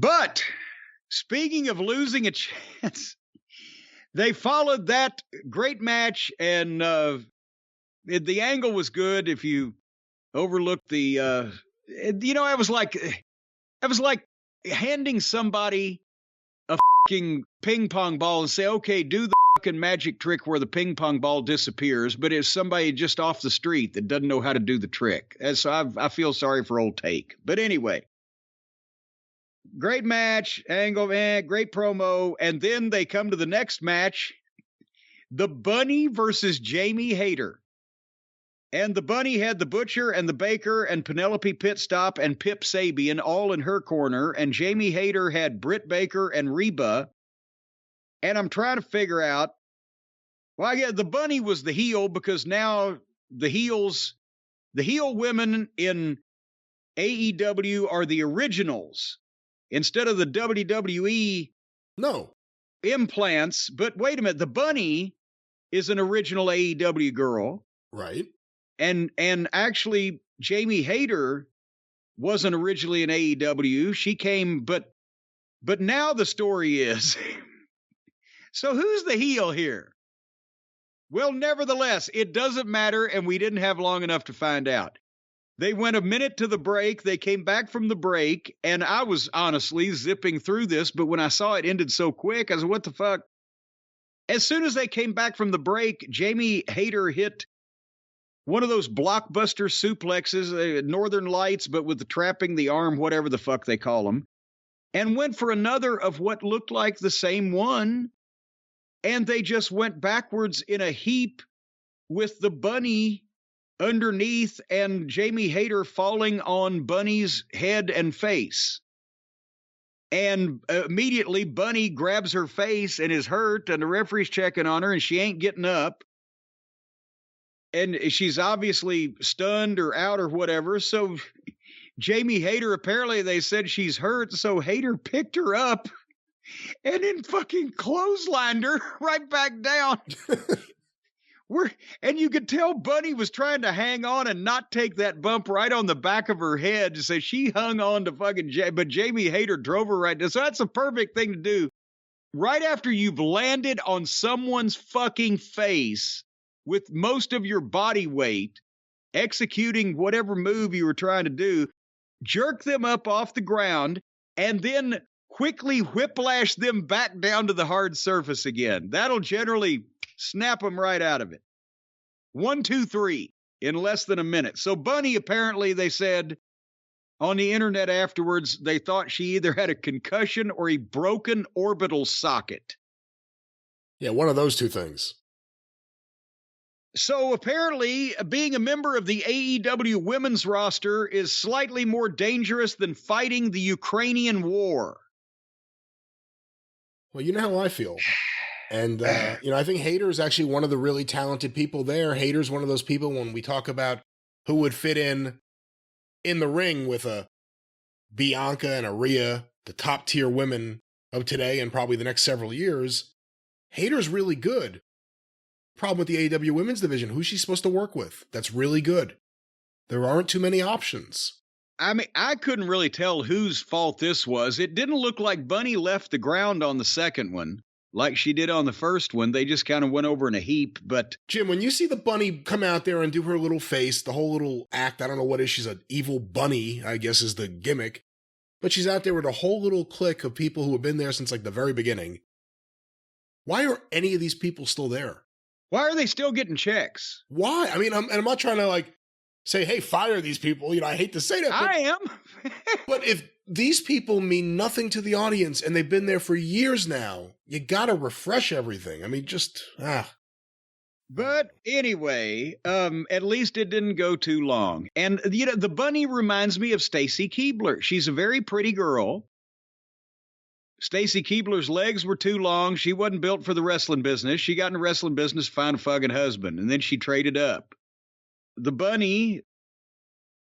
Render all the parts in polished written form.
But speaking of losing a chance, they followed that great match, and the angle was good. If you overlooked the, I was like handing somebody a fucking ping pong ball and say, okay, do the fucking magic trick where the ping pong ball disappears, but it's somebody just off the street that doesn't know how to do the trick. And so I feel sorry for old Take. But anyway, great match, angle, great promo. And then they come to the next match, the Bunny versus Jamie Hayter. And the Bunny had the Butcher and the Baker and Penelope Pitstop and Pip Sabian all in her corner. And Jamie Hayter had Britt Baker and Reba. And I'm trying to figure out, well, yeah, the Bunny was the heel because now the heel women in AEW are the originals instead of the WWE implants. But wait a minute, the Bunny is an original AEW girl. Right. And actually, Jamie Hayter wasn't originally in AEW. She came, but now the story is, so who's the heel here? Well, nevertheless, it doesn't matter, and we didn't have long enough to find out. They went a minute to the break. They came back from the break, and I was honestly zipping through this, but when I saw it ended so quick, I said, what the fuck? As soon as they came back from the break, Jamie Hayter hit one of those blockbuster suplexes, Northern Lights, but with the trapping the arm, whatever the fuck they call them, and went for another of what looked like the same one. And they just went backwards in a heap with the Bunny underneath and Jamie Hayter falling on Bunny's head and face. And immediately Bunny grabs her face and is hurt, and the referee's checking on her and she ain't getting up. And she's obviously stunned or out or whatever. So Jamie Hayter, apparently they said she's hurt. So Hayter picked her up and then fucking clotheslined her right back down. And you could tell Bunny was trying to hang on and not take that bump right on the back of her head. So she hung on to fucking but Jamie Hayter drove her right down. So that's a perfect thing to do. Right after you've landed on someone's fucking face with most of your body weight, executing whatever move you were trying to do, jerk them up off the ground, and then quickly whiplash them back down to the hard surface again. That'll generally snap them right out of it. 1, 2, 3 in less than a minute. So Bunny, apparently, they said on the internet afterwards, they thought she either had a concussion or a broken orbital socket. Yeah, one of those two things. So apparently, being a member of the AEW women's roster is slightly more dangerous than fighting the Ukrainian war. Well, you know how I feel. And, I think Hayter is actually one of the really talented people there. Hayter's one of those people when we talk about who would fit in the ring with a Bianca and a Rhea, the top tier women of today and probably the next several years. Hayter's really good. Problem with the AEW women's division, who's she supposed to work with? That's really good. There aren't too many options. I mean, I couldn't really tell whose fault this was. It didn't look like Bunny left the ground on the second one like she did on the first one. They just kind of went over in a heap. But Jim, when you see the Bunny come out there and do her little face, the whole little act, I don't know what it is. She's an evil bunny, I guess is the gimmick. But she's out there with a whole little clique of people who have been there since like the very beginning. Why are any of these people still there? Why are they still getting checks? Why? I mean, I'm not trying to say, hey, fire these people. I hate to say that. I am. But if these people mean nothing to the audience and they've been there for years now, you got to refresh everything. I mean, But anyway, at least it didn't go too long. And, the Bunny reminds me of Stacy Keibler. She's a very pretty girl. Stacy Keibler's legs were too long. She wasn't built for the wrestling business. She got in the wrestling business to find a fucking husband, and then she traded up. The Bunny,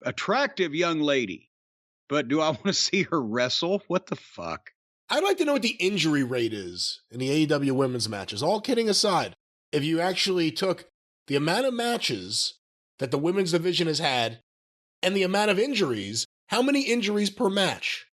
attractive young lady, but do I want to see her wrestle? What the fuck? I'd like to know what the injury rate is in the AEW women's matches. All kidding aside, if you actually took the amount of matches that the women's division has had and the amount of injuries, how many injuries per match?